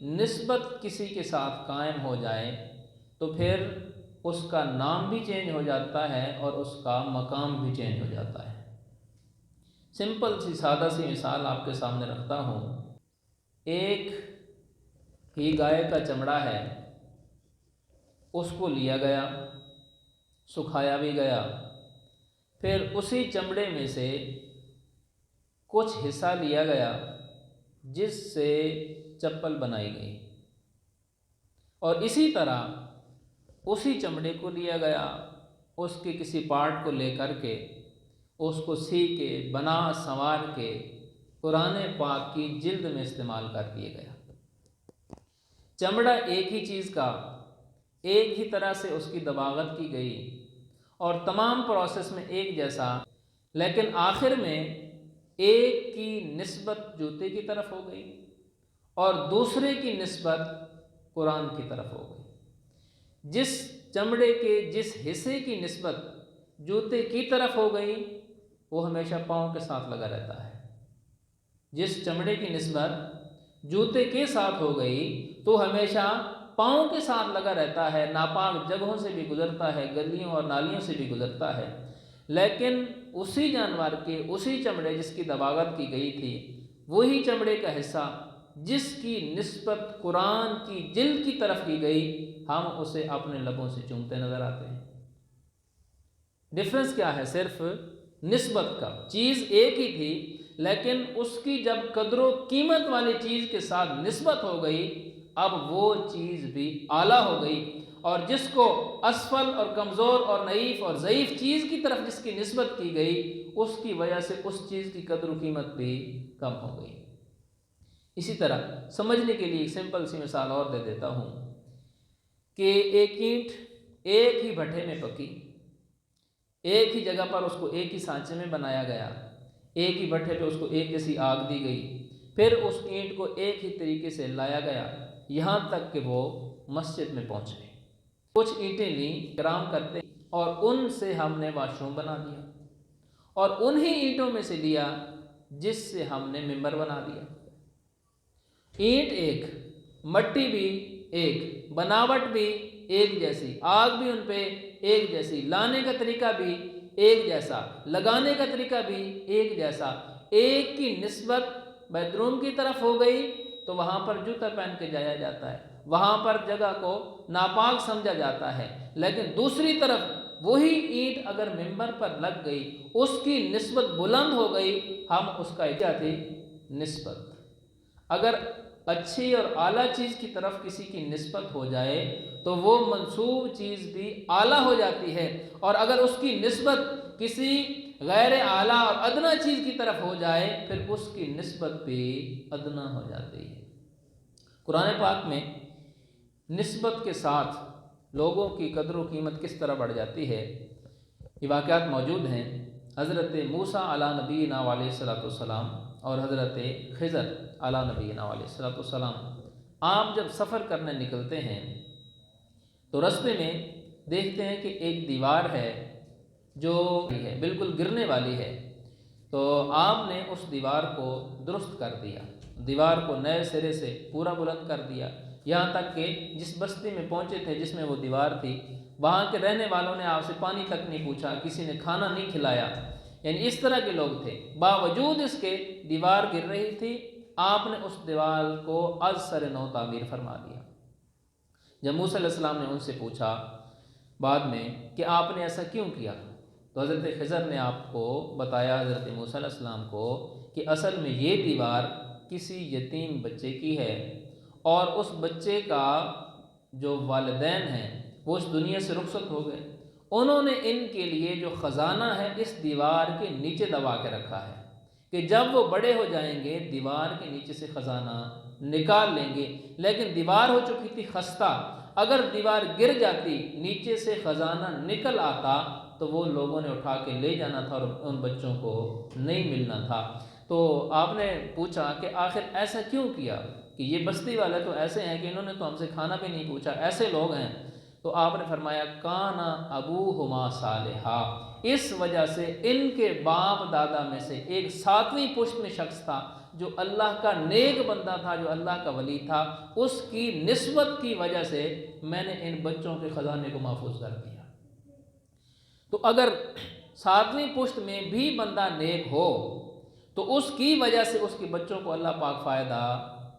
نسبت کسی کے ساتھ قائم ہو جائے تو پھر اس کا نام بھی چینج ہو جاتا ہے اور اس کا مقام بھی چینج ہو جاتا ہے۔ سمپل سی سادہ سی مثال آپ کے سامنے رکھتا ہوں۔ ایک ہی گائے کا چمڑا ہے، اس کو لیا گیا، سکھایا بھی گیا، پھر اسی چمڑے میں سے کچھ حصہ لیا گیا جس سے چپل بنائی گئی، اور اسی طرح اسی چمڑے کو لیا گیا، اس کے کسی پارٹ کو لے کر کے اس کو سی کے بنا سنوار کے قرآن پاک کی جلد میں استعمال کر دیا گیا۔ چمڑا ایک ہی چیز کا ایک ہی طرح سے اس کی دباغت کی گئی اور تمام پروسیس میں ایک جیسا، لیکن آخر میں ایک کی نسبت جوتے کی طرف ہو گئی اور دوسرے کی نسبت قرآن کی طرف ہو گئی۔ جس چمڑے کے جس حصے کی نسبت جوتے کی طرف ہو گئی وہ ہمیشہ پاؤں کے ساتھ لگا رہتا ہے، جس چمڑے کی نسبت جوتے کے ساتھ ہو گئی تو ہمیشہ پاؤں کے ساتھ لگا رہتا ہے، ناپاک جگہوں سے بھی گزرتا ہے، گلیوں اور نالیوں سے بھی گزرتا ہے۔ لیکن اسی جانور کے اسی چمڑے جس کی دباغت کی گئی تھی، وہی چمڑے کا حصہ جس کی نسبت قرآن کی جلد کی طرف کی گئی، ہم اسے اپنے لبوں سے چومتے نظر آتے ہیں۔ ڈفرنس کیا ہے؟ صرف نسبت کا۔ چیز ایک ہی تھی لیکن اس کی جب قدر و قیمت والی چیز کے ساتھ نسبت ہو گئی، اب وہ چیز بھی اعلیٰ ہو گئی، اور جس کو اسفل اور کمزور اور نحیف اور ضعیف چیز کی طرف جس کی نسبت کی گئی، اس کی وجہ سے اس چیز کی قدر و قیمت بھی کم ہو گئی۔ اسی طرح سمجھنے کے لیے ایک سمپل سی مثال اور دے دیتا ہوں کہ ایک اینٹ ایک ہی بھٹے میں پکی، ایک ہی جگہ پر اس کو ایک ہی سانچے میں بنایا گیا، ایک ہی بھٹے پہ اس کو ایک جیسی آگ دی گئی، پھر اس اینٹ کو ایک ہی طریقے سے لایا گیا یہاں تک کہ وہ مسجد میں پہنچ گئی۔ کچھ اینٹیں لیں کرام کرتے اور ان سے ہم نے واش روم بنا دیا، اور انہی اینٹوں میں سے لیا جس سے ہم نے ممبر بنا دیا۔ اینٹ ایک، مٹی بھی ایک، بناوٹ بھی ایک جیسی، آگ بھی ان پہ ایک جیسی، لانے کا طریقہ بھی ایک جیسا، لگانے کا طریقہ بھی ایک جیسا۔ ایک کی نسبت بیت روم کی طرف ہو گئی تو وہاں پر جوتا پہن کے جایا جاتا ہے، وہاں پر جگہ کو ناپاک سمجھا جاتا ہے، لیکن دوسری طرف وہی اینٹ اگر ممبر پر لگ گئی، اس کی نسبت بلند ہو گئی، ہم اس کا کیا تھی؟ نسبت۔ اگر اچھی اور اعلیٰ چیز کی طرف کسی کی نسبت ہو جائے تو وہ منسوب چیز بھی اعلیٰ ہو جاتی ہے، اور اگر اس کی نسبت کسی غیر اعلیٰ اور ادنا چیز کی طرف ہو جائے پھر اس کی نسبت بھی ادنا ہو جاتی ہے۔ قرآن پاک میں نسبت کے ساتھ لوگوں کی قدر و قیمت کس طرح بڑھ جاتی ہے، یہ واقعات موجود ہیں۔ حضرت موسیٰ علیٰ نبینا علیہ السلام اور حضرت خضر علیٰ نبینا علیہ السلام، آپ جب سفر کرنے نکلتے ہیں تو راستے میں دیکھتے ہیں کہ ایک دیوار ہے جو بالکل گرنے والی ہے، تو آپ نے اس دیوار کو درست کر دیا، دیوار کو نئے سرے سے پورا بلند کر دیا، یہاں تک کہ جس بستی میں پہنچے تھے جس میں وہ دیوار تھی، وہاں کے رہنے والوں نے آپ سے پانی تک نہیں پوچھا، کسی نے کھانا نہیں کھلایا، یعنی اس طرح کے لوگ تھے۔ باوجود اس کے دیوار گر رہی تھی، آپ نے اس دیوار کو از سر نو تعمیر فرما دیا۔ جب موسیٰ علیہ السلام نے ان سے پوچھا بعد میں کہ آپ نے ایسا کیوں کیا، تو حضرت خضر نے آپ کو بتایا، حضرت موسیٰ علیہ السلام کو، کہ اصل میں یہ دیوار کسی یتیم بچے کی ہے، اور اس بچے کا جو والدین ہیں وہ اس دنیا سے رخصت ہو گئے، انہوں نے ان کے لیے جو خزانہ ہے اس دیوار کے نیچے دبا کے رکھا ہے کہ جب وہ بڑے ہو جائیں گے دیوار کے نیچے سے خزانہ نکال لیں گے، لیکن دیوار ہو چکی تھی خستہ، اگر دیوار گر جاتی نیچے سے خزانہ نکل آتا تو وہ لوگوں نے اٹھا کے لے جانا تھا اور ان بچوں کو نہیں ملنا تھا۔ تو آپ نے پوچھا کہ آخر ایسا کیوں کیا، کہ یہ بستی والے تو ایسے ہیں کہ انہوں نے تو ہم سے کھانا بھی نہیں پوچھا، ایسے لوگ ہیں۔ تو آپ نے فرمایا کانا ابوہما صالحا، اس وجہ سے ان کے باپ دادا میں سے ایک 7ویں پشت میں شخص تھا جو اللہ کا نیک بندہ تھا، جو اللہ کا ولی تھا، اس کی نسبت کی وجہ سے میں نے ان بچوں کے خزانے کو محفوظ کر دیا۔ تو اگر 7ویں پشت میں بھی بندہ نیک ہو تو اس کی وجہ سے اس کے بچوں کو اللہ پاک فائدہ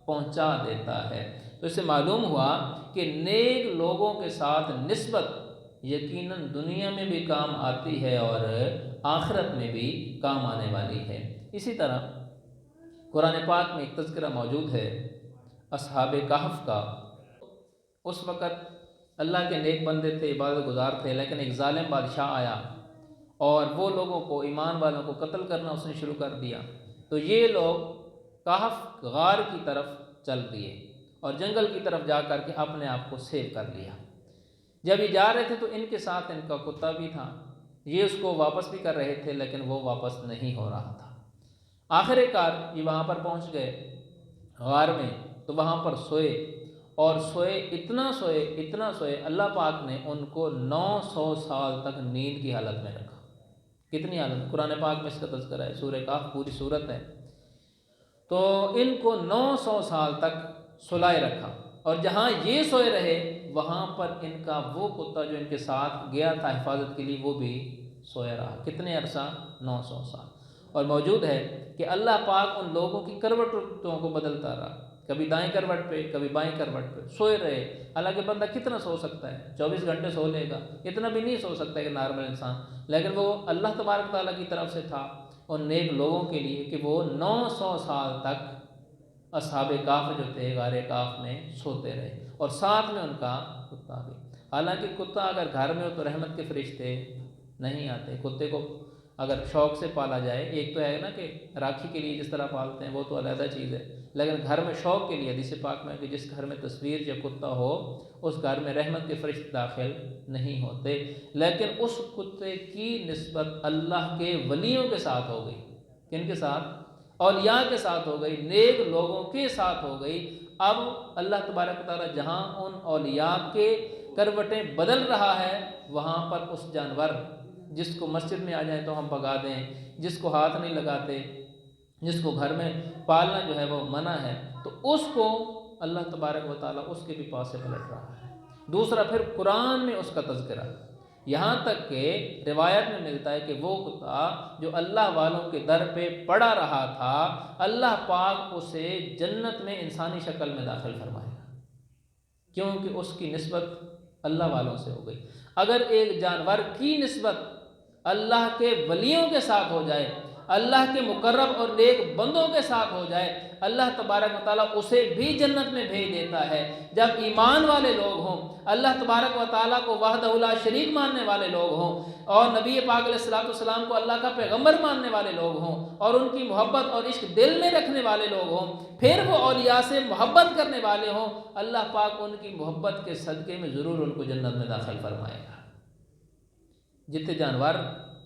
پہنچا دیتا ہے۔ تو اس سے معلوم ہوا کہ نیک لوگوں کے ساتھ نسبت یقیناً دنیا میں بھی کام آتی ہے اور آخرت میں بھی کام آنے والی ہے۔ اسی طرح قرآن پاک میں ایک تذکرہ موجود ہے اصحاب کہف کا۔ اس وقت اللہ کے نیک بندے تھے، عبادت گزار تھے، لیکن ایک ظالم بادشاہ آیا اور وہ لوگوں کو، ایمان والوں کو قتل کرنا اس نے شروع کر دیا۔ تو یہ لوگ کہف غار کی طرف چل دیے اور جنگل کی طرف جا کر کے اپنے آپ کو سیو کر لیا۔ جب یہ جا رہے تھے تو ان کے ساتھ ان کا کتا بھی تھا، یہ اس کو واپس بھی کر رہے تھے لیکن وہ واپس نہیں ہو رہا تھا۔ آخر کار یہ وہاں پر پہنچ گئے غار میں، تو وہاں پر سوئے اور اتنا سوئے اللہ پاک نے ان کو 900 سال تک نیند کی حالت میں رکھا۔ کتنی حالت؟ قرآن پاک میں اس کا تذکرہ ہے، سورہ کہف پوری سورت ہے۔ تو ان کو 900 سال تک سلائے رکھا، اور جہاں یہ سوئے رہے وہاں پر ان کا وہ کتا جو ان کے ساتھ گیا تھا حفاظت کے لیے وہ بھی سویا رہا۔ کتنے عرصہ؟ 900 سال۔ اور موجود ہے کہ اللہ پاک ان لوگوں کی کروٹوں کو بدلتا رہا، کبھی دائیں کروٹ پہ کبھی بائیں کروٹ پہ سوئے رہے۔ حالانکہ بندہ کتنا سو سکتا ہے؟ 24 گھنٹے سو لے گا، اتنا بھی نہیں سو سکتا ہے کہ نارمل انسان، لیکن وہ اللہ تبارک تعالیٰ کی طرف سے تھا ان نیک لوگوں کے لیے کہ وہ 900 سال تک اصحاب کہف جو تھے غار کہف میں سوتے رہے، اور ساتھ میں ان کا کتا بھی۔ حالانکہ کتا اگر گھر میں ہو تو رحمت کے فرشتے نہیں آتے۔ کتے کو اگر شوق سے پالا جائے، ایک تو ہے نا کہ راکھی کے لیے جس طرح پالتے ہیں وہ تو علیحدہ چیز ہے، لیکن گھر میں شوق کے لیے حدیث پاک میں کہ جس گھر میں تصویر یا کتا ہو اس گھر میں رحمت کے فرشتے داخل نہیں ہوتے۔ لیکن اس کتے کی نسبت اللہ کے ولیوں کے ساتھ ہو گئی۔ کن کے ساتھ؟ اولیاء کے ساتھ ہو گئی، نیک لوگوں کے ساتھ ہو گئی۔ اب اللہ تبارک تعالیٰ جہاں ان اولیاء کے کروٹیں بدل رہا ہے وہاں پر اس جانور جس کو مسجد میں آ جائیں تو ہم بھگا دیں، جس کو ہاتھ نہیں لگاتے، جس کو گھر میں پالنا جو ہے وہ منع ہے، تو اس کو اللہ تبارک و تعالیٰ اس کے بھی پاس سے پلٹ رہا ہے۔ دوسرا پھر قرآن میں اس کا تذکرہ، یہاں تک کہ روایت میں ملتا ہے کہ وہ کتا جو اللہ والوں کے در پہ پڑا رہا تھا اللہ پاک اسے جنت میں انسانی شکل میں داخل فرمائے گا، کیونکہ اس کی نسبت اللہ والوں سے ہو گئی۔ اگر ایک جانور کی نسبت اللہ کے ولیوں کے ساتھ ہو جائے، اللہ کے مقرب اور نیک بندوں کے ساتھ ہو جائے، اللہ تبارک و تعالیٰ اسے بھی جنت میں بھیج دیتا ہے۔ جب ایمان والے لوگ ہوں، اللہ تبارک و تعالیٰ کو وحدہ لا شریک ماننے والے لوگ ہوں، اور نبی پاک علیہ السلام کو اللہ کا پیغمبر ماننے والے لوگ ہوں، اور ان کی محبت اور عشق دل میں رکھنے والے لوگ ہوں، پھر وہ اولیاء سے محبت کرنے والے ہوں، اللہ پاک ان کی محبت کے صدقے میں ضرور ان کو جنت میں داخل فرمائے گا۔ جتنے جانور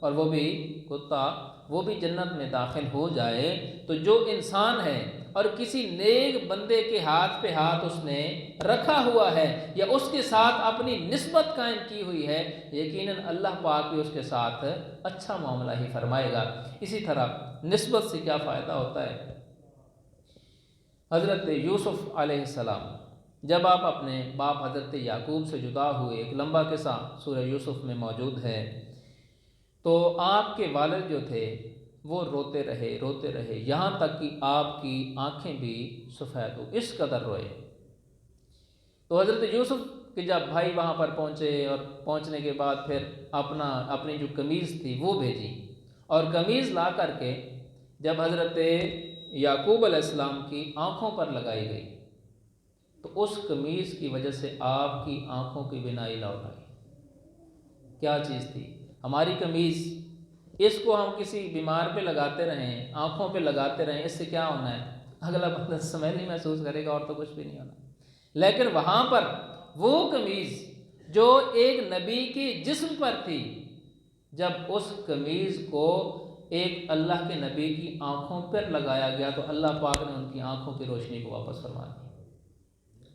اور وہ بھی کتا وہ بھی جنت میں داخل ہو جائے، تو جو انسان ہے اور کسی نیک بندے کے ہاتھ پہ ہاتھ اس نے رکھا ہوا ہے یا اس کے ساتھ اپنی نسبت قائم کی ہوئی ہے، یقیناً اللہ پاک بھی اس کے ساتھ اچھا معاملہ ہی فرمائے گا۔ اسی طرح نسبت سے کیا فائدہ ہوتا ہے؟ حضرت یوسف علیہ السلام جب آپ اپنے باپ حضرت یعقوب سے جدا ہوئے، ایک لمبا قصہ سورہ یوسف میں موجود ہے، تو آپ کے والد جو تھے وہ روتے رہے یہاں تک کہ آپ کی آنکھیں بھی سفید ہو، اس قدر روئے۔ تو حضرت یوسف کے جب بھائی وہاں پر پہنچے اور پہنچنے کے بعد پھر اپنی جو قمیض تھی وہ بھیجی، اور قمیض لا کر کے جب حضرت یعقوب علیہ السلام کی آنکھوں پر لگائی گئی تو اس قمیض کی وجہ سے آپ کی آنکھوں کی بینائی لوٹ آئی۔ کیا چیز تھی؟ ہماری قمیض، اس کو ہم کسی بیمار پہ لگاتے رہیں، آنکھوں پہ لگاتے رہیں، اس سے کیا ہونا ہے؟ اگلا بندہ سمجھ نہیں محسوس کرے گا اور تو کچھ بھی نہیں ہونا۔ لیکن وہاں پر وہ قمیض جو ایک نبی کے جسم پر تھی، جب اس قمیض کو ایک اللہ کے نبی کی آنکھوں پر لگایا گیا تو اللہ پاک نے ان کی آنکھوں کی روشنی کو واپس فرما دی۔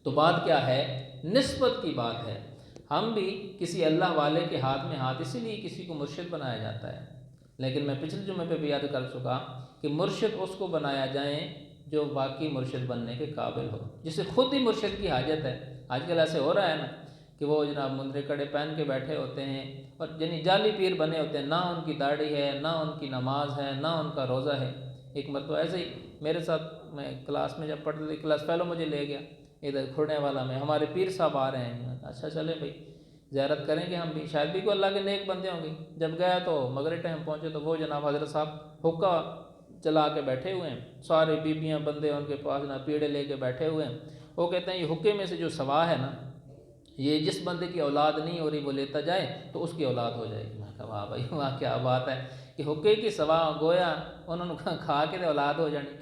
تو بات کیا ہے؟ نسبت کی بات ہے۔ ہم بھی کسی اللہ والے کے ہاتھ میں ہاتھ اسی لیے کسی کو مرشد بنایا جاتا ہے، لیکن میں پچھلے جمعے پہ بھی یاد کر چکا کہ مرشد اس کو بنایا جائیں جو واقعی مرشد بننے کے قابل ہو، جسے خود ہی مرشد کی حاجت ہے۔ آج کل ایسے ہو رہا ہے نا کہ وہ جناب مندرے کڑے پہن کے بیٹھے ہوتے ہیں اور یعنی جعلی پیر بنے ہوتے ہیں، نہ ان کی داڑھی ہے، نہ ان کی نماز ہے، نہ ان کا روزہ ہے۔ ایک مرتبہ ایسے ہی میرے ساتھ، میں کلاس میں جب پڑھتے تھے، کلاس فیلو مجھے لے گیا ادھر کھڑنے والا میں، ہمارے پیر صاحب آ رہے ہیں، میں نے کہا اچھا چلیں بھائی زیارت کریں گے ہم بھی، شاید بھی کوئی اللہ کے نیک بندے ہوں گے۔ جب گیا تو مغرب ٹائم پہنچے تو وہ جناب حضرت صاحب حقہ چلا کے بیٹھے ہوئے ہیں، سارے بیبیاں بندے ان کے پاس نہ پیڑے لے کے بیٹھے ہوئے ہیں۔ وہ کہتے ہیں یہ حقے میں سے جو سوا ہے نا، یہ جس بندے کی اولاد نہیں ہو رہی وہ لیتا جائے تو اس کی اولاد ہو جائے گی۔ میں کہا واہ بھائی واہ، کیا بات ہے کہ حقے کی سوا گویا انہوں نے کھا کے اولاد ہو جانی،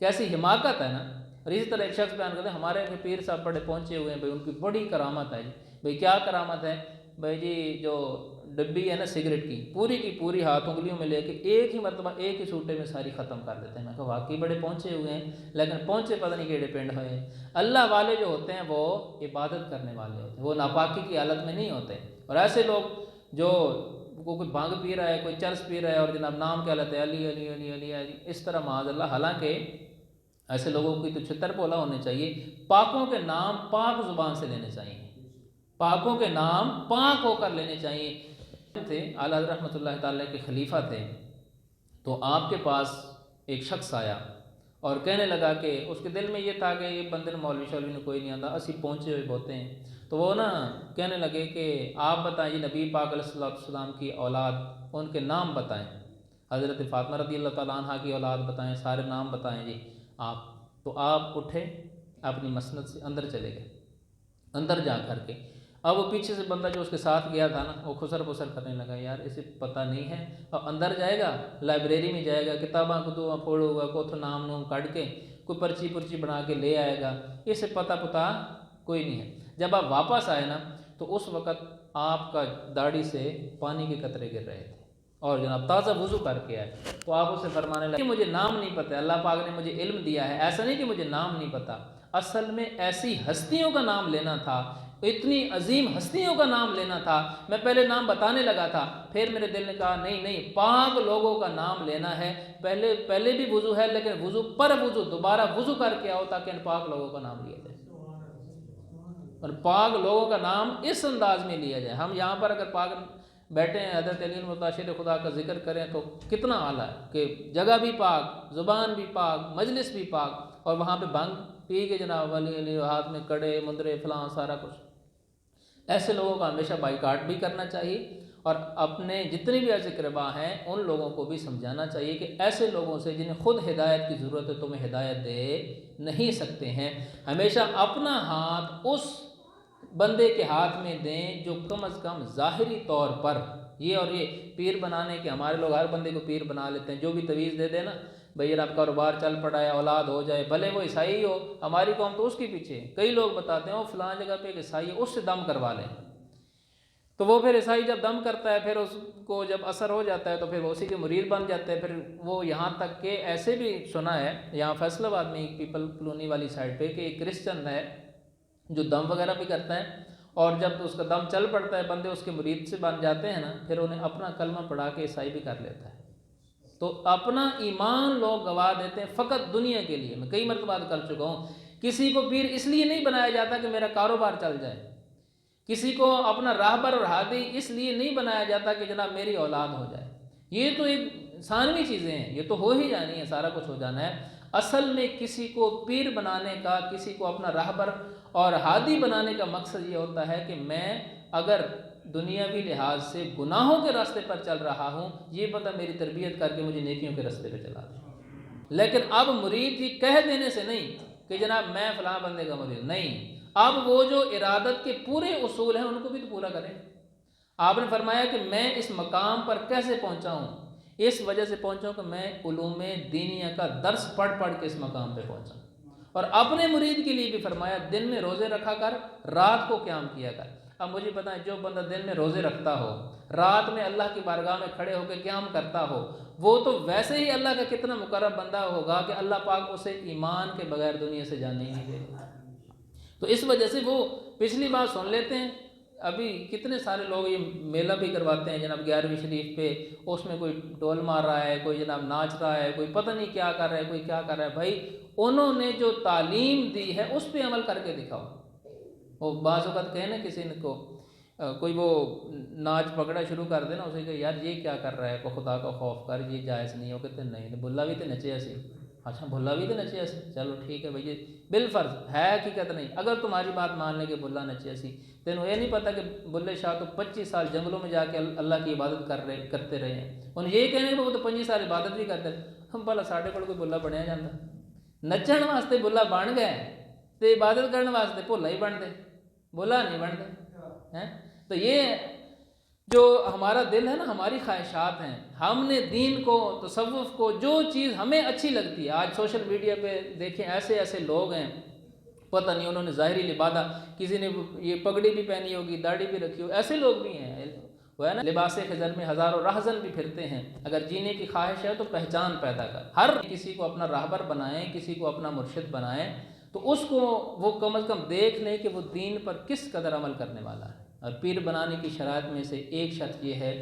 کیسی حماقت ہے نا۔ اور اسی طرح ایک شخص بیان کرتے ہیں ہمارے پیر صاحب بڑے پہنچے ہوئے ہیں بھائی، ان کی بڑی کرامت ہے جی۔ بھائی کیا کرامت ہے؟ بھائی جی جو ڈبی ہے نا سگریٹ کی پوری ہاتھ انگلیوں میں لے کے ایک ہی مرتبہ ایک ہی سوٹے میں ساری ختم کر دیتے ہیں۔ میں کہا واقعی بڑے پہنچے ہوئے ہیں، لیکن پہنچے پتہ نہیں کیڑے پنڈ ہوئے ہیں۔ اللہ والے جو ہوتے ہیں وہ عبادت کرنے والے ہوتے ہیں، وہ ناپاکی کی حالت میں نہیں ہوتے۔ اور ایسے لوگ جو کوئی بھانگ پی رہا ہے، کوئی چرس پی رہا ہے اور جناب نام کیا لیتے ہیں علی علی علی علی علی، اس طرح معاذ اللہ، حالانکہ ایسے لوگوں کی تو چھتر پولا ہونے چاہیے۔ پاکوں کے نام پاک زبان سے لینے چاہیے، پاکوں کے نام پاک ہو کر لینے چاہیے۔ تھے اعلیٰ حضرت رحمۃ اللہ تعالیٰ کے خلیفہ تھے، تو آپ کے پاس ایک شخص آیا اور کہنے لگا کہ اس کے دل میں یہ تھا کہ یہ بندے مولوی شولوی نے کوئی نہیں آتا، اسی پہنچے ہوئے بہتے ہیں۔ تو وہ نا کہنے لگے کہ آپ بتائیں جی نبی پاک علیہ السلام کی اولاد، ان کے نام بتائیں، حضرت فاطمہ رضی اللہ تعالیٰ عنہ کی اولاد بتائیں، سارے نام بتائیں جی آپ۔ تو آپ اٹھے اپنی مسند سے اندر چلے گئے، اندر جا کر کے اب وہ پیچھے سے بندہ جو اس کے ساتھ گیا تھا نا، وہ خسر پسر کرنے لگا، یار اسے پتہ نہیں ہے، اور اندر جائے گا لائبریری میں جائے گا، کتاباں کتباں پھوڑے گا، کوتھ نام نوم کڑھ کے کوئی پرچی بنا کے لے آئے گا، اسے پتہ کوئی نہیں ہے۔ جب آپ واپس آئے نا تو اس وقت آپ کا داڑھی سے پانی کے قطرے گر رہے تھے اور جناب تازہ وضو کر کے آئے، تو آپ اسے فرمانے لگے کہ مجھے نام نہیں پتہ، اللہ پاک نے مجھے علم دیا ہے، ایسا نہیں کہ مجھے نام نہیں پتہ، اصل میں ایسی ہستیوں کا نام لینا تھا، اتنی عظیم ہستیوں کا نام لینا تھا۔ میں پہلے نام بتانے لگا تھا، پھر میرے دل نے کہا نہیں پاک لوگوں کا نام لینا ہے، پہلے بھی وضو ہے لیکن وضو پر وضو دوبارہ وضو کر کے آؤ تاکہ ان پاک لوگوں کا نام لیا جائے، اور پاک لوگوں کا نام اس انداز میں لیا جائے۔ ہم یہاں پر اگر پاک بیٹھے ہیں حضرت علی المتاشر خدا کا ذکر کریں تو کتنا اعلیٰ ہے کہ جگہ بھی پاک، زبان بھی پاک، مجلس بھی پاک، اور وہاں پہ بھنگ پی کے جناب علی علی ہاتھ میں کڑے مندرے فلاں سارا کچھ۔ ایسے لوگوں کا ہمیشہ بائیکاٹ بھی کرنا چاہیے، اور اپنے جتنے بھی ایسے قربا ہیں ان لوگوں کو بھی سمجھانا چاہیے کہ ایسے لوگوں سے جنہیں خود ہدایت کی ضرورت ہے تمہیں ہدایت دے نہیں سکتے ہیں۔ ہمیشہ اپنا ہاتھ اس بندے کے ہاتھ میں دیں جو کم از کم ظاہری طور پر اور یہ پیر بنانے کے، ہمارے لوگ ہر بندے کو پیر بنا لیتے ہیں، جو بھی تویز دے دے نا بھئی یار آپ کاروبار چل پڑا ہے، اولاد ہو جائے، بھلے وہ عیسائی ہو، ہماری قوم تو اس کے پیچھے، کئی لوگ بتاتے ہیں وہ فلاں جگہ پہ ایک عیسائی ہے اس سے دم کروا لیں، تو وہ پھر عیسائی جب دم کرتا ہے پھر اس کو جب اثر ہو جاتا ہے تو پھر وہ اسی کے مرید بن جاتے ہیں۔ پھر وہ یہاں تک کہ ایسے بھی سنا ہے یہاں فیصل آباد میں ایک پیپل کلونی والی سائڈ پہ کہ ایک کرسچن ہے جو دم وغیرہ بھی کرتا ہے، اور جب اس کا دم چل پڑتا ہے بندے اس کے مرید سے بن جاتے ہیں نا، پھر انہیں اپنا کلمہ پڑھا کے عیسائی بھی کر لیتا ہے۔ تو اپنا ایمان لوگ گوا دیتے ہیں فقط دنیا کے لیے۔ میں کئی مرتبہ کر چکا ہوں، کسی کو پیر اس لیے نہیں بنایا جاتا کہ میرا کاروبار چل جائے، کسی کو اپنا راہبر اور ہادی اس لیے نہیں بنایا جاتا کہ جناب میری اولاد ہو جائے۔ یہ تو ایک ثانوی چیزیں ہیں، یہ تو ہو ہی جانی ہے، سارا کچھ ہو جانا ہے۔ اصل میں کسی کو پیر بنانے کا، کسی کو اپنا راہبر اور ہادی بنانے کا مقصد یہ ہوتا ہے کہ میں اگر دنیاوی لحاظ سے گناہوں کے راستے پر چل رہا ہوں، یہ پتہ میری تربیت کر کے مجھے نیکیوں کے راستے پہ چلا دے۔ لیکن اب مرید کی کہہ دینے سے نہیں کہ جناب میں فلاں بندے کا مرید، نہیں، اب وہ جو ارادت کے پورے اصول ہیں ان کو بھی تو پورا کریں۔ آپ نے فرمایا کہ میں اس مقام پر کیسے پہنچا ہوں، اس وجہ سے پہنچا ہوں کہ میں علوم دینیہ کا درس پڑھ کے اس مقام پہ پہنچا، اور اپنے مرید کے لیے بھی فرمایا دن میں روزے رکھا کر، رات کو قیام کیا کر۔ اب مجھے بتائیں جو بندہ دن میں روزے رکھتا ہو، رات میں اللہ کی بارگاہ میں کھڑے ہو کے قیام کرتا ہو، وہ تو ویسے ہی اللہ کا کتنا مقرب بندہ ہوگا کہ اللہ پاک اسے ایمان کے بغیر دنیا سے جانے ہی نہیں دے گا۔ تو اس وجہ سے وہ پچھلی بات سن لیتے ہیں، ابھی کتنے سارے لوگ یہ میلہ بھی کرواتے ہیں جناب 11ویں شریف پہ، اس میں کوئی ڈول مار رہا ہے، کوئی جناب ناچ رہا ہے، کوئی پتہ نہیں کیا کر رہا ہے، کوئی کیا کر رہا ہے۔ بھائی انہوں نے جو تعلیم دی ہے اس پہ عمل کر کے دکھاؤ۔ وہ بعض اوقات کہیں نا کسی نے کو کوئی وہ ناچ پکڑا شروع کر دے نا، اسے کہ یار یہ کیا کر رہا ہے، کو خدا کا خوف کر، یہ جائز نہیں ہو، کہتے نہیں بھلا بھی تو نچے ایسے، اچھا بھلا بھی تو نچے ایسے، چلو ٹھیک ہے بھائی یہ بالفرض ہے، حقیقت نہیں۔ اگر تمہاری بات مان لیں کہ بھلا نچے ایسی، تینوں یہ نہیں پتہ کہ بلے شاہ تو 25 سال جنگلوں میں جا کے اللہ کی عبادت کرتے رہے ہیں، انہیں یہ کہنے کہ وہ تو 25 سال عبادت بھی کرتے رہے، ہم بھلا ساڑھے کو کوئی بھلا بنیا جاتا، نچن واسطے بھلا بن گئے تو عبادت کرنے واسطے بھلا ہی بن دے، بھلا نہیں بن دے۔ تو یہ جو ہمارا دل ہے نا، ہماری خواہشات ہیں، ہم نے دین کو، تصوف کو، جو چیز ہمیں اچھی لگتی ہے، آج سوشل میڈیا پہ دیکھیں ایسے ایسے لوگ ہیں، پتہ نہیں انہوں نے ظاہری لبادہ، کسی نے یہ پگڑی بھی پہنی ہوگی، داڑھی بھی رکھی ہو، ایسے لوگ بھی ہیں، وہ ہے نا لباس خضر میں ہزاروں رہزن بھی پھرتے ہیں۔ اگر جینے کی خواہش ہے تو پہچان پیدا کر، ہر کسی کو اپنا راہبر بنائیں، کسی کو اپنا مرشد بنائیں، تو اس کو وہ کم از کم دیکھ لیں کہ وہ دین پر کس قدر عمل کرنے والا ہے۔ اور پیر بنانے کی شرائط میں سے ایک شرط یہ ہے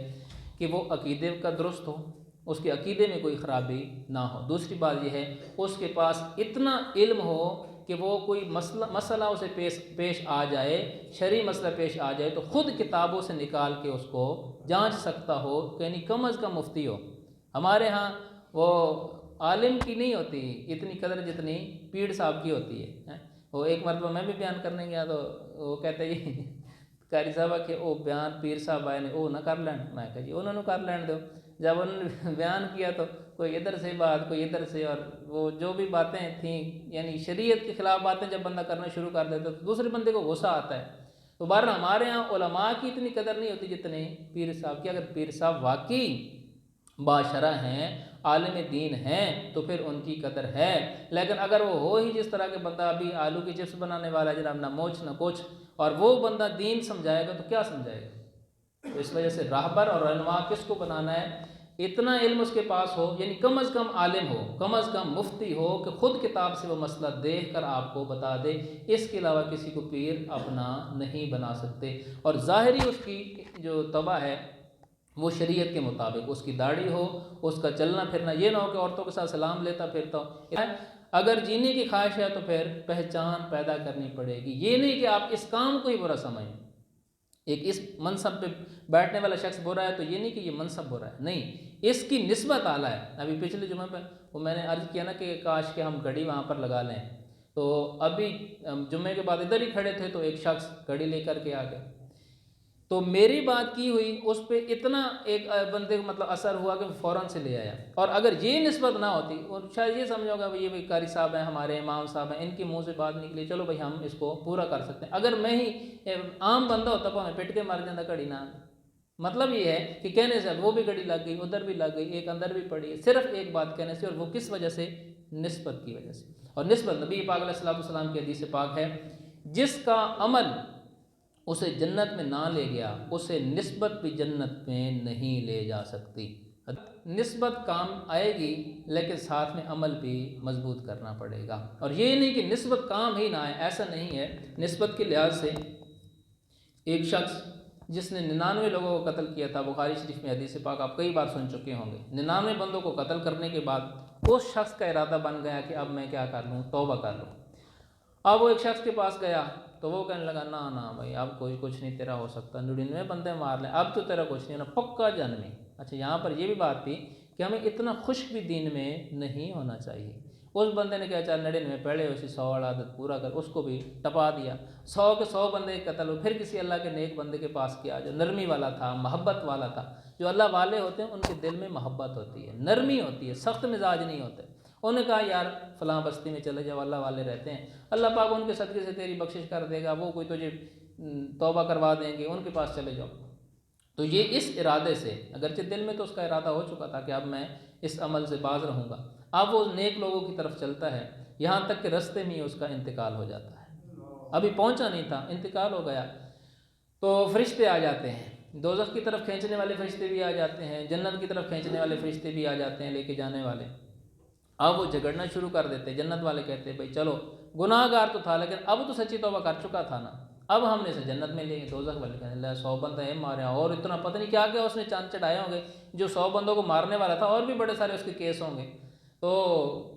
کہ وہ عقیدے کا درست ہو، اس کے عقیدے میں کوئی خرابی نہ ہو۔ دوسری بات یہ ہے اس کے پاس اتنا علم ہو کہ وہ کوئی مسئلہ اسے پیش آ جائے، شرعی مسئلہ پیش آ جائے تو خود کتابوں سے نکال کے اس کو جانچ سکتا ہو، یعنی کم از کم مفتی ہو۔ ہمارے ہاں وہ عالم کی نہیں ہوتی اتنی قدر جتنی پیر صاحب کی ہوتی ہے۔ وہ ایک مرتبہ میں بھی بیان کرنے گیا تو وہ کہتے ہیں قاری صاحبہ کہ وہ بیان پیر صاحب آئے نے وہ نہ کر لین، میں کہا جی انہوں نے کر لین دو۔ جب انہوں نے بیان کیا تو کوئی ادھر سے بات، کوئی ادھر سے، اور وہ جو بھی باتیں تھیں یعنی شریعت کے خلاف باتیں جب بندہ کرنا شروع کر دیتا تو دوسرے بندے کو غصہ آتا ہے۔ تو بہرحال ہمارے ہاں علماء کی اتنی قدر نہیں ہوتی جتنے پیر صاحب کی۔ اگر پیر صاحب واقعی باشرہ ہیں، عالم دین ہیں تو پھر ان کی قدر ہے، لیکن اگر وہ ہو ہی جس طرح کے بندہ ابھی آلو کی چپس بنانے والا جناب، نہ موچ نہ کچھ، اور وہ بندہ دین سمجھائے گا تو کیا سمجھائے گا؟ تو اس وجہ سے راہبر اور رہنما کس کو بنانا ہے؟ اتنا علم اس کے پاس ہو، یعنی کم از کم عالم ہو، کم از کم مفتی ہو کہ خود کتاب سے وہ مسئلہ دیکھ کر آپ کو بتا دے۔ اس کے علاوہ کسی کو پیر اپنا نہیں بنا سکتے۔ اور ظاہری اس کی جو طبع ہے وہ شریعت کے مطابق، اس کی داڑھی ہو، اس کا چلنا پھرنا یہ نہ ہو کہ عورتوں کے ساتھ سلام لیتا پھرتا ہو۔ اگر جینے کی خواہش ہے تو پھر پہچان پیدا کرنی پڑے گی، یہ نہیں کہ آپ اس کام کو ہی برا سمجھیں۔ ایک اس منصب پہ بیٹھنے والا شخص برا ہے تو یہ نہیں کہ یہ منصب برا ہے، نہیں، اس کی نسبت اعلیٰ ہے۔ ابھی پچھلے جمعہ پہ وہ میں نے عرض کیا نا کہ کاش کہ ہم گھڑی وہاں پر لگا لیں، تو ابھی جمعے کے بعد ادھر ہی کھڑے تھے تو ایک شخص گھڑی لے کر کے آ گئے، تو میری بات کی ہوئی اس پہ اتنا ایک بندے کو مطلب اثر ہوا کہ فوراً سے لے آیا۔ اور اگر یہ نسبت نہ ہوتی اور شاید یہ سمجھو گا یہ بھائی قاری صاحب ہیں، ہمارے امام صاحب ہیں، ان کے منہ سے بات نکلی، چلو بھائی ہم اس کو پورا کر سکتے ہیں۔ اگر میں ہی عام بندہ ہوتا تو ہمیں پٹ کے مار جاتا گھڑی نہ۔ مطلب یہ ہے کہ کہنے سے وہ بھی گھڑی لگ گئی، ادھر بھی لگ گئی، ایک اندر بھی پڑی، صرف ایک بات کہنے سے، اور وہ کس وجہ سے؟ نسبت کی وجہ سے۔ اور نسبت نبی پاک علیہ السلام کی حدیث پاک ہے، جس کا عمل اسے جنت میں نہ لے گیا اسے نسبت بھی جنت میں نہیں لے جا سکتی۔ نسبت کام آئے گی لیکن ساتھ میں عمل بھی مضبوط کرنا پڑے گا۔ اور یہ نہیں کہ نسبت کام ہی نہ آئے، ایسا نہیں ہے۔ نسبت کے لحاظ سے ایک شخص جس نے 99 لوگوں کو قتل کیا تھا، بخاری شریف میں حدیث پاک آپ کئی بار سن چکے ہوں گے، 99 بندوں کو قتل کرنے کے بعد اس شخص کا ارادہ بن گیا کہ اب میں کیا کر لوں، توبہ کر لوں۔ اب وہ ایک شخص کے پاس گیا تو وہ کہنے لگا نہ بھائی اب کوئی کچھ نہیں تیرا ہو سکتا، 99 بندے مار لیں، اب تو تیرا کچھ نہیں ہونا، پکا جہنمی۔ اچھا یہاں پر یہ بھی بات تھی کہ ہمیں اتنا خشک بھی دین میں نہیں ہونا چاہیے۔ اس بندے نے کہا چل 99 پہلے اسی 100 عادت پورا کر، اس کو بھی ٹپا دیا، 100 کے 100 بندے قتل ہو۔ پھر کسی اللہ کے نیک بندے کے پاس کیا جو نرمی والا تھا، محبت والا تھا۔ جو اللہ والے ہوتے ہیں ان کے دل میں محبت ہوتی ہے، نرمی ہوتی ہے، سخت مزاج نہیں ہوتے۔ انہوں نے کہا یار فلاں بستی میں چلے جاؤ، اللہ والے رہتے ہیں، اللہ پاک ان کے صدقے سے تیری بخشش کر دے گا، وہ کوئی تجھے توبہ کروا دیں گے، ان کے پاس چلے جاؤ۔ تو یہ اس ارادے سے، اگرچہ دل میں تو اس کا ارادہ ہو چکا تھا کہ اب میں اس عمل سے باز رہوں گا، اب وہ نیک لوگوں کی طرف چلتا ہے، یہاں تک کہ رستے میں اس کا انتقال ہو جاتا ہے۔ ابھی پہنچا نہیں تھا، انتقال ہو گیا، تو فرشتے آ جاتے ہیں، دوزخ کی طرف کھینچنے والے فرشتے بھی آ جاتے ہیں، جنت کی طرف کھینچنے والے فرشتے بھی آ جاتے ہیں، لے کے جانے والے۔ اب وہ جھگڑنا شروع کر دیتے، جنت والے کہتے ہیں بھائی چلو گناہ گار تو تھا لیکن اب تو سچی توبہ کر چکا تھا نا، اب ہم نے اسے جنت میں لے گئے۔ دوزخ والے کہنے اللہ 100 بندے ہیں مارے ہیں، اور اتنا پتہ نہیں کیا کیا اس نے چاند چڑھائے ہوں گے، جو 100 بندوں کو مارنے والا تھا، اور بھی بڑے سارے اس کے کیس ہوں گے۔ تو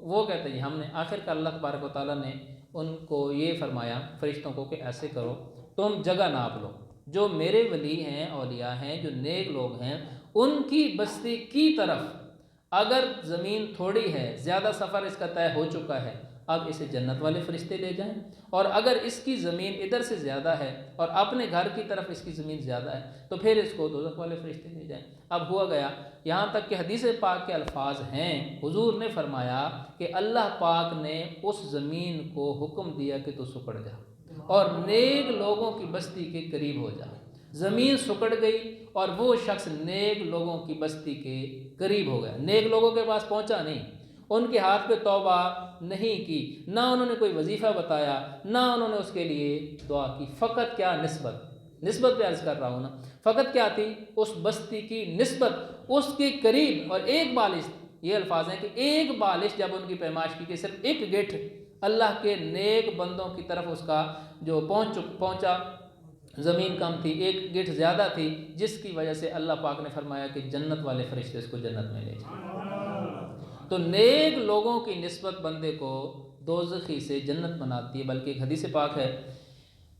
وہ کہتے ہیں ہم نے آخر کار اللہ تبارک و تعالیٰ نے ان کو یہ فرمایا فرشتوں کو کہ ایسے کرو، تم جگہ ناپ لو، جو میرے ولی ہیں، اولیاء ہیں، جو نیک لوگ ہیں، ان کی بستی کی طرف اگر زمین تھوڑی ہے، زیادہ سفر اس کا طے ہو چکا ہے، اب اسے جنت والے فرشتے لے جائیں، اور اگر اس کی زمین ادھر سے زیادہ ہے اور اپنے گھر کی طرف اس کی زمین زیادہ ہے تو پھر اس کو دوزخ والے فرشتے لے جائیں۔ اب ہوا گیا یہاں تک کہ حدیث پاک کے الفاظ ہیں، حضور نے فرمایا کہ اللہ پاک نے اس زمین کو حکم دیا کہ تو سکڑ جا اور نیک لوگوں کی بستی کے قریب ہو جا۔ زمین سکڑ گئی اور وہ شخص نیک لوگوں کی بستی کے قریب ہو گیا، نیک لوگوں کے پاس پہنچا نہیں، ان کے ہاتھ پہ توبہ نہیں کی، نہ انہوں نے کوئی وظیفہ بتایا، نہ انہوں نے اس کے لیے دعا کی، فقط کیا نسبت پہ عرض کر رہا ہوں نا، فقط کیا تھی اس بستی کی نسبت اس کے قریب، اور ایک بالش، یہ الفاظ ہیں کہ ایک بالش جب ان کی پیمائش کی کہ صرف ایک گٹھ اللہ کے نیک بندوں کی طرف اس کا جو پہنچا، زمین کم تھی، ایک گٹھ زیادہ تھی، جس کی وجہ سے اللہ پاک نے فرمایا کہ جنت والے فرشتے اس کو جنت میں لے جائیں۔ تو نیک لوگوں کی نسبت بندے کو دوزخی سے جنت بناتی ہے، بلکہ ایک حدیث پاک ہے،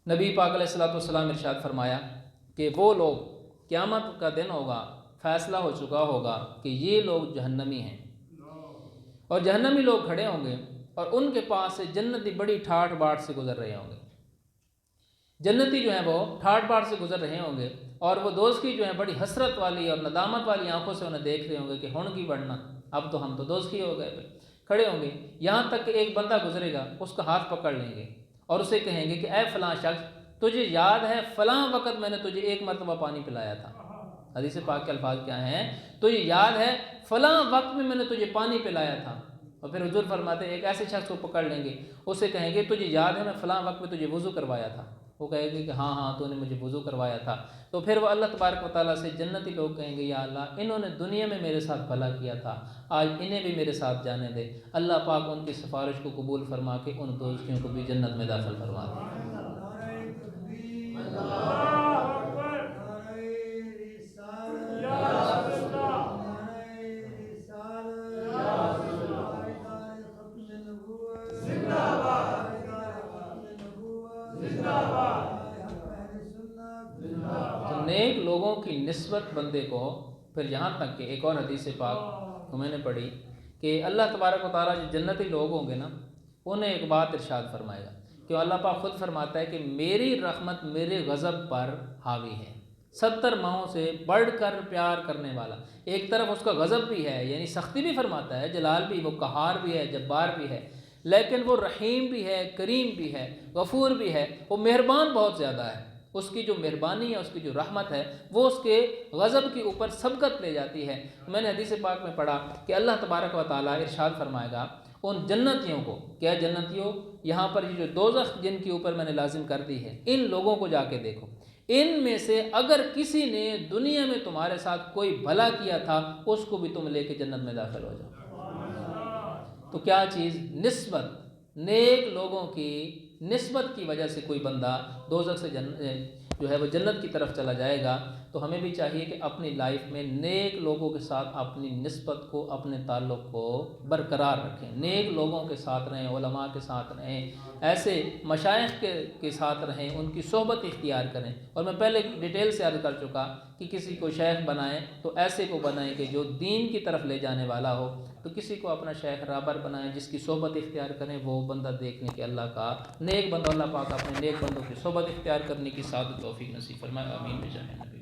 نبی پاک علیہ الصلوۃ والسلام ارشاد فرمایا کہ وہ لوگ، قیامت کا دن ہوگا، فیصلہ ہو چکا ہوگا کہ یہ لوگ جہنمی ہیں، اور جہنمی لوگ کھڑے ہوں گے اور ان کے پاس سے جنتی بڑی ٹھاٹھ باٹھ سے گزر رہے ہوں گے، جنتی جو ہیں وہ ٹھاٹھ باٹھ سے گزر رہے ہوں گے، اور وہ دوزخی جو ہیں بڑی حسرت والی اور ندامت والی آنکھوں سے انہیں دیکھ رہے ہوں گے کہ ہن کی بڑھنا، اب تو ہم تو دوزخی ہو گئے پہ کھڑے ہوں گے، یہاں تک کہ ایک بندہ گزرے گا، اس کا ہاتھ پکڑ لیں گے اور اسے کہیں گے کہ اے فلاں شخص، تجھے یاد ہے فلاں وقت میں نے تجھے ایک مرتبہ پانی پلایا تھا؟ حدیث پاک کے الفاظ کیا ہیں؟ تجھے یاد ہے فلاں وقت میں نے تجھے پانی پلایا تھا؟ اور پھر حضور فرماتے ہیں ایک ایسے شخص کو پکڑ لیں گے، اسے کہیں گے تجھے یاد ہے میں فلاں وقت میں تجھے وضو کروایا تھا؟ وہ کہے گے کہ ہاں ہاں تو نے مجھے وضو کروایا تھا۔ تو پھر وہ اللہ تبارک و تعالیٰ سے جنتی لوگ کہیں گے یا اللہ انہوں نے دنیا میں میرے ساتھ بھلا کیا تھا، آج انہیں بھی میرے ساتھ جانے دے۔ اللہ پاک ان کی سفارش کو قبول فرما کے ان دوزخیوں کو بھی جنت میں داخل فرما دے۔ تو نیک لوگوں کی نسبت بندے کو، پھر یہاں تک کہ ایک اور حدیث پاک کو میں نے پڑھی کہ اللہ تبارک و تعالیٰ جو جنتی لوگ ہوں گے نا، انہیں ایک بات ارشاد فرمائے گا کہ اللہ پاک خود فرماتا ہے کہ میری رحمت میرے غضب پر حاوی ہے، 70 ماہوں سے بڑھ کر پیار کرنے والا، ایک طرف اس کا غضب بھی ہے، یعنی سختی بھی فرماتا ہے، جلال بھی، وہ قہار بھی ہے، جبار بھی ہے، لیکن وہ رحیم بھی ہے، کریم بھی ہے، غفور بھی ہے، وہ مہربان بہت زیادہ ہے، اس کی جو مہربانی ہے، اس کی جو رحمت ہے، وہ اس کے غضب کے اوپر سبقت لے جاتی ہے۔ میں نے حدیث پاک میں پڑھا کہ اللہ تبارک و تعالیٰ ارشاد فرمائے گا ان جنتیوں کو، کیا جنتیوں، یہاں پر یہ جو دوزخ جن کے اوپر میں نے لازم کر دی ہے، ان لوگوں کو جا کے دیکھو، ان میں سے اگر کسی نے دنیا میں تمہارے ساتھ کوئی بھلا کیا تھا، اس کو بھی تم لے کے جنت میں داخل ہو جاؤ۔ تو کیا چیز؟ نسبت، نیک لوگوں کی نسبت کی وجہ سے کوئی بندہ دوزخ سے جو ہے وہ جنت کی طرف چلا جائے گا۔ تو ہمیں بھی چاہیے کہ اپنی لائف میں نیک لوگوں کے ساتھ اپنی نسبت کو، اپنے تعلق کو برقرار رکھیں، نیک لوگوں کے ساتھ رہیں، علماء کے ساتھ رہیں، ایسے مشائخ کے ساتھ رہیں، ان کی صحبت اختیار کریں۔ اور میں پہلے ڈیٹیل سے عرض کر چکا کہ کسی کو شیخ بنائیں تو ایسے کو بنائیں کہ جو دین کی طرف لے جانے والا ہو، تو کسی کو اپنا شیخ رہبر بنائیں جس کی صحبت اختیار کریں، وہ بندہ دیکھنے کہ اللہ کا نیک بندہ، اللہ پاک اپنے نیک بندوں کی صحبت اختیار کرنے کی سعادت توفیق نصیب فرمائے، آمین بجاہ نبی۔